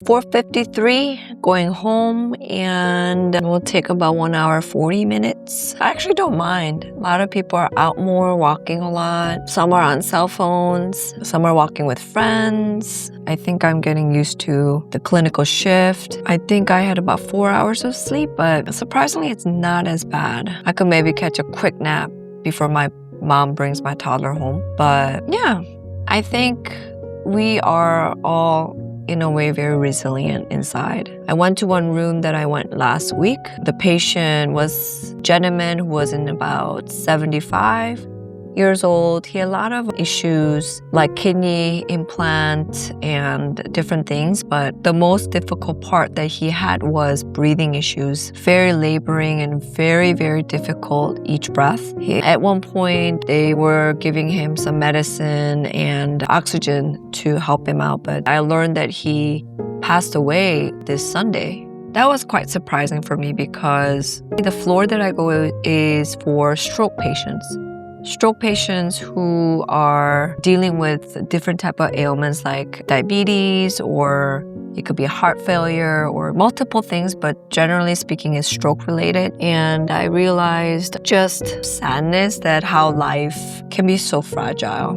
4:53, going home, and it will take about 1 hour, 40 minutes. I actually don't mind. A lot of people are out more, walking a lot. Some are on cell phones. Some are walking with friends. I think I'm getting used to the clinical shift. I think I had about 4 hours of sleep, but surprisingly, it's not as bad. I could maybe catch a quick nap before my mom brings my toddler home. But yeah, I think we are all in a way very resilient inside. I went to one room that I went last week. The patient was a gentleman who was in about 75 years old. He had a lot of issues like kidney implant and different things, but the most difficult part that he had was breathing issues. Very laboring and very, very difficult each breath. At one point, they were giving him some medicine and oxygen to help him out, but I learned that he passed away this Sunday. That was quite surprising for me because the floor that I go is for stroke patients. Stroke patients who are dealing with different type of ailments like diabetes, or it could be heart failure or multiple things, but generally speaking is stroke related. And I realized just sadness that how life can be so fragile.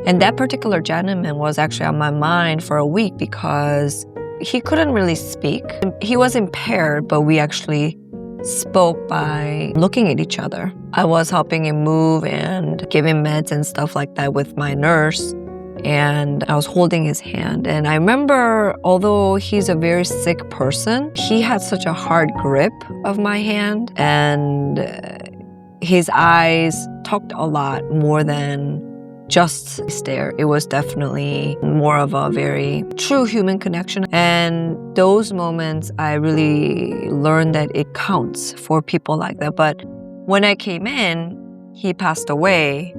And that particular gentleman was actually on my mind for a week because he couldn't really speak. He was impaired, but we actually spoke by looking at each other. I was helping him move and giving meds and stuff like that with my nurse, and I was holding his hand. And I remember, although he's a very sick person, he had such a hard grip of my hand, and his eyes talked a lot more than just stare. It was definitely more of a very true human connection. And those moments, I really learned that it counts for people like that. But when I came in, he passed away.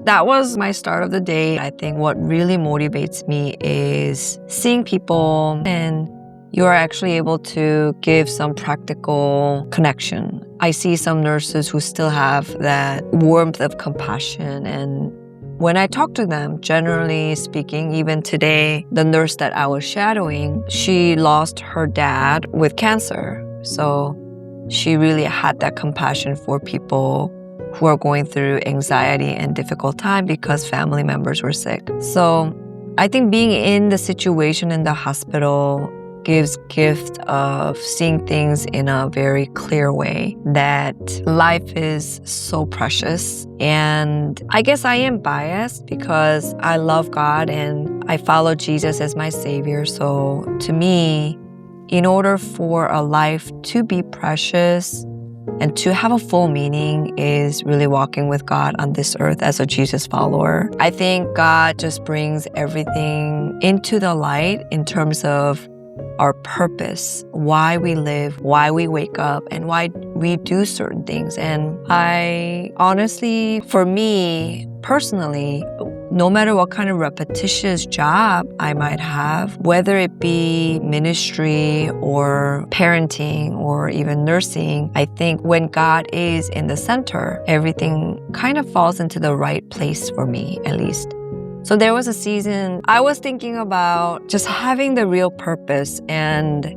That was my start of the day. I think what really motivates me is seeing people and you are actually able to give some practical connection. I see some nurses who still have that warmth of compassion, and when I talk to them, generally speaking, even today, the nurse that I was shadowing, she lost her dad with cancer. So she really had that compassion for people who are going through anxiety and difficult time because family members were sick. So I think being in the situation in the hospital gives gift of seeing things in a very clear way, that life is so precious. And I guess I am biased because I love God and I follow Jesus as my savior. So to me, in order for a life to be precious and to have a full meaning is really walking with God on this earth as a Jesus follower. I think God just brings everything into the light in terms of our purpose, why we live, why we wake up, and why we do certain things. And I honestly, for me personally, no matter what kind of repetitious job I might have, whether it be ministry or parenting or even nursing, I think when God is in the center, everything kind of falls into the right place for me, at least. So there was a season I was thinking about just having the real purpose, and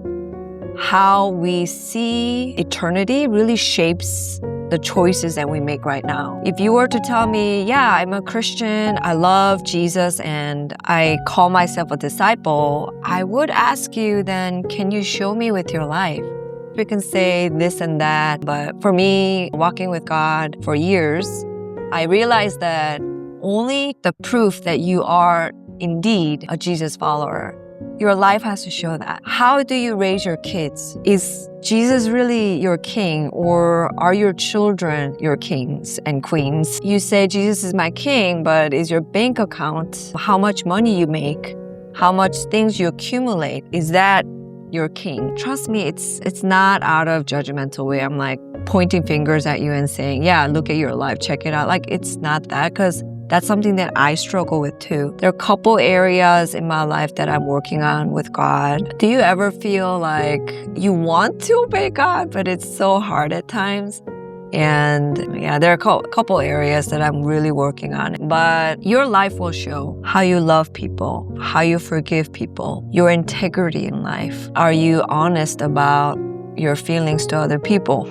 how we see eternity really shapes the choices that we make right now. If you were to tell me, yeah, I'm a Christian, I love Jesus, and I call myself a disciple, I would ask you then, can you show me with your life? We can say this and that, but for me, walking with God for years, I realized that only the proof that you are indeed a Jesus follower, your life has to show that. How do you raise your kids? Is Jesus really your king, or are your children your kings and queens? You say Jesus is my king, but is your bank account, how much money you make, how much things you accumulate, is that your king? Trust me, it's not out of judgmental way. I'm like pointing fingers at you and saying, yeah, look at your life, check it out. Like, it's not that, because that's something that I struggle with too. There are a couple areas in my life that I'm working on with God. Do you ever feel like you want to obey God, but it's so hard at times? And yeah, there are a couple areas that I'm really working on. But your life will show how you love people, how you forgive people, your integrity in life. Are you honest about your feelings to other people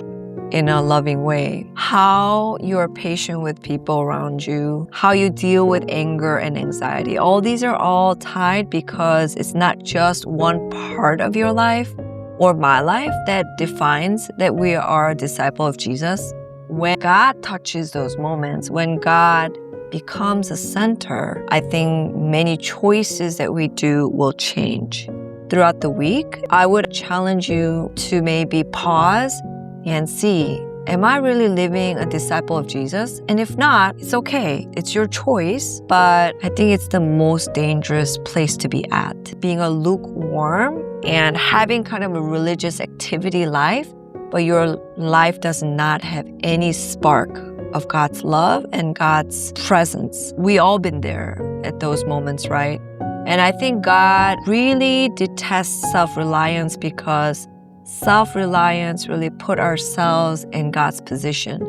in a loving way? How you're patient with people around you, how you deal with anger and anxiety. All these are all tied because it's not just one part of your life or my life that defines that we are a disciple of Jesus. When God touches those moments, when God becomes a center, I think many choices that we do will change. Throughout the week, I would challenge you to maybe pause and see, am I really living a disciple of Jesus? And if not, it's okay. It's your choice. But I think it's the most dangerous place to be at. Being a lukewarm and having kind of a religious activity life, but your life does not have any spark of God's love and God's presence. We all been there at those moments, right? And I think God really detests self-reliance because self-reliance really put ourselves in God's position.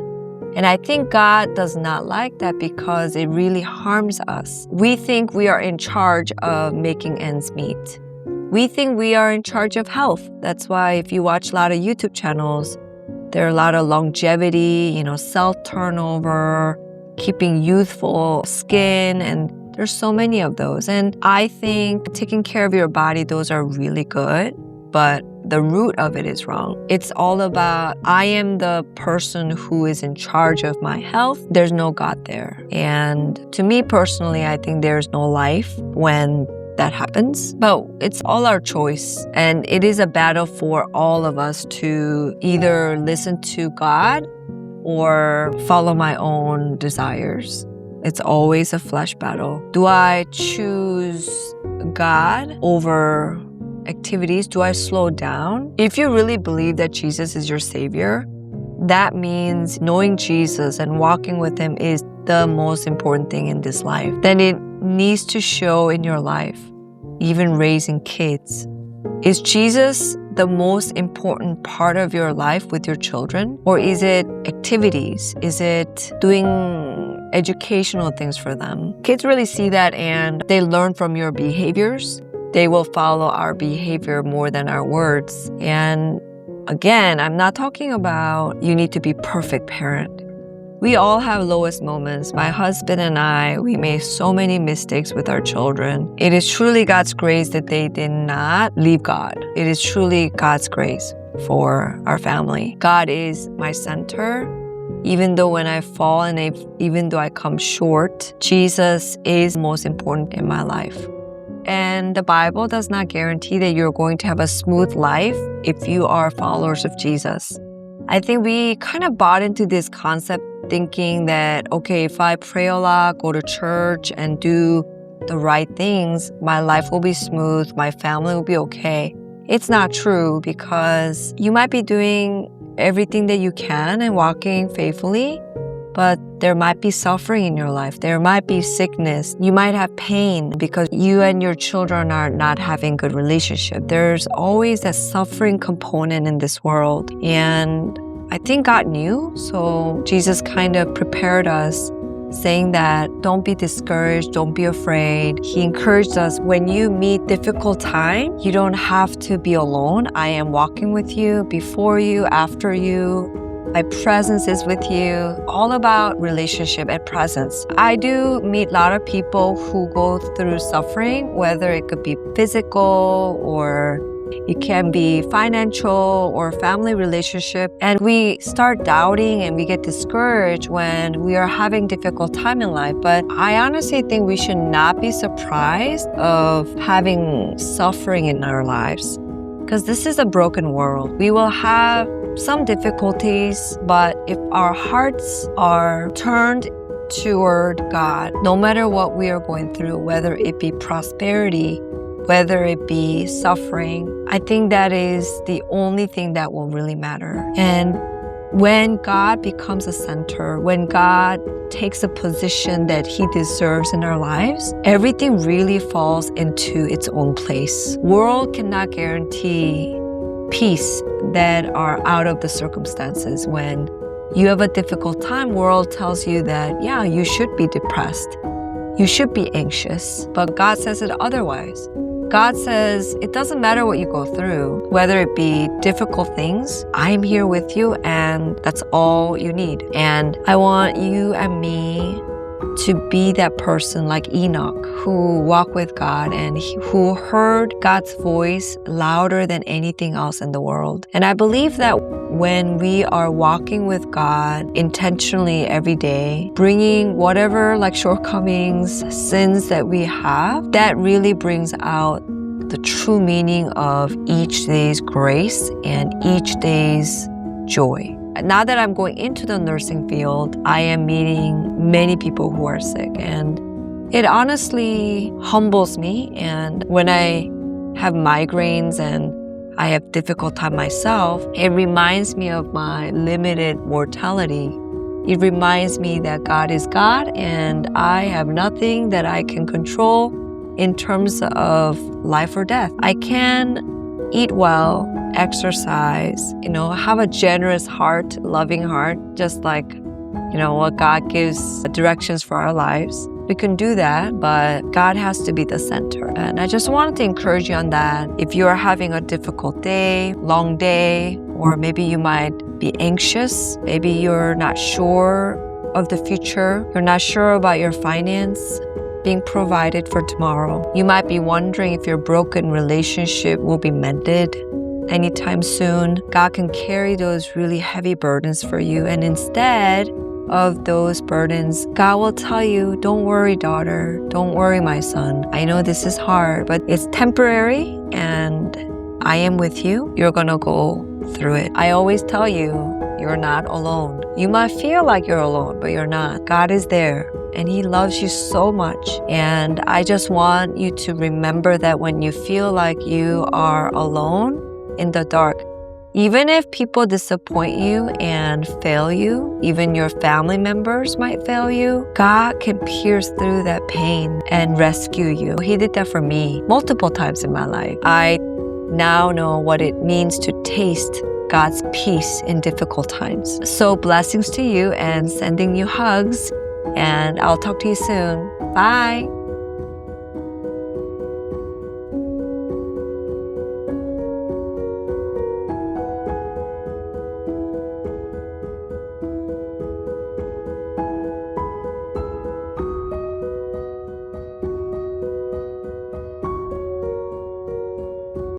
And I think God does not like that because it really harms us. We think we are in charge of making ends meet. We think we are in charge of health. That's why if you watch a lot of YouTube channels, there are a lot of longevity, cell turnover, keeping youthful skin, and there's so many of those. And I think taking care of your body, those are really good, but the root of it is wrong. It's all about, I am the person who is in charge of my health. There's no God there. And to me personally, I think there's no life when that happens, but it's all our choice. And it is a battle for all of us to either listen to God or follow my own desires. It's always a flesh battle. Do I choose God over activities? Do I slow down? If you really believe that Jesus is your Savior, that means knowing Jesus and walking with Him is the most important thing in this life. Then it needs to show in your life, even raising kids. Is Jesus the most important part of your life with your children? Or is it activities? Is it doing educational things for them? Kids really see that and they learn from your behaviors. They will follow our behavior more than our words. And again, I'm not talking about you need to be perfect parent. We all have lowest moments. My husband and I, we made so many mistakes with our children. It is truly God's grace that they did not leave God. It is truly God's grace for our family. God is my center. Even though when I fall and even though I come short, Jesus is most important in my life. And the Bible does not guarantee that you're going to have a smooth life if you are followers of Jesus. I think we kind of bought into this concept thinking that, okay, if I pray a lot, go to church, and do the right things, my life will be smooth, my family will be okay. It's not true because you might be doing everything that you can and walking faithfully, but there might be suffering in your life. There might be sickness. You might have pain because you and your children are not having good relationship. There's always that suffering component in this world. And I think God knew, so Jesus kind of prepared us, saying that don't be discouraged, don't be afraid. He encouraged us, when you meet difficult time, you don't have to be alone. I am walking with you, before you, after you. My presence is with you. All about relationship and presence. I do meet a lot of people who go through suffering, whether it could be physical or it can be financial or family relationship. And we start doubting and we get discouraged when we are having difficult time in life. But I honestly think we should not be surprised of having suffering in our lives, because this is a broken world. We will have some difficulties, but if our hearts are turned toward God, no matter what we are going through, whether it be prosperity, whether it be suffering, I think that is the only thing that will really matter. And when God becomes a center, when God takes a position that He deserves in our lives, everything really falls into its own place. World cannot guarantee peace that are out of the circumstances when you have a difficult time, world tells you that, yeah, you should be depressed. You should be anxious. But God says it otherwise. God says, it doesn't matter what you go through, whether it be difficult things, I'm here with you, and that's all you need. And I want you and me to be that person like Enoch who walked with God and who heard God's voice louder than anything else in the world. And I believe that when we are walking with God intentionally every day, bringing whatever like shortcomings, sins that we have, that really brings out the true meaning of each day's grace and each day's joy. Now that I'm going into the nursing field, I am meeting many people who are sick, and it honestly humbles me. And when I have migraines and I have difficult time myself, it reminds me of my limited mortality. It reminds me that God is God and I have nothing that I can control in terms of life or death. I can eat well, exercise, have a generous heart, loving heart, just like, what God gives directions for our lives. We can do that, but God has to be the center. And I just wanted to encourage you on that. If you are having a difficult day, long day, or maybe you might be anxious, maybe you're not sure of the future, you're not sure about your finance being provided for tomorrow. You might be wondering if your broken relationship will be mended anytime soon. God can carry those really heavy burdens for you. And instead of those burdens, God will tell you, don't worry, daughter. Don't worry, my son. I know this is hard, but it's temporary and I am with you. You're gonna go through it. I always tell you, you're not alone. You might feel like you're alone, but you're not. God is there. And He loves you so much. And I just want you to remember that when you feel like you are alone in the dark, even if people disappoint you and fail you, even your family members might fail you, God can pierce through that pain and rescue you. He did that for me multiple times in my life. I now know what it means to taste God's peace in difficult times. So blessings to you and sending you hugs. And I'll talk to you soon. Bye.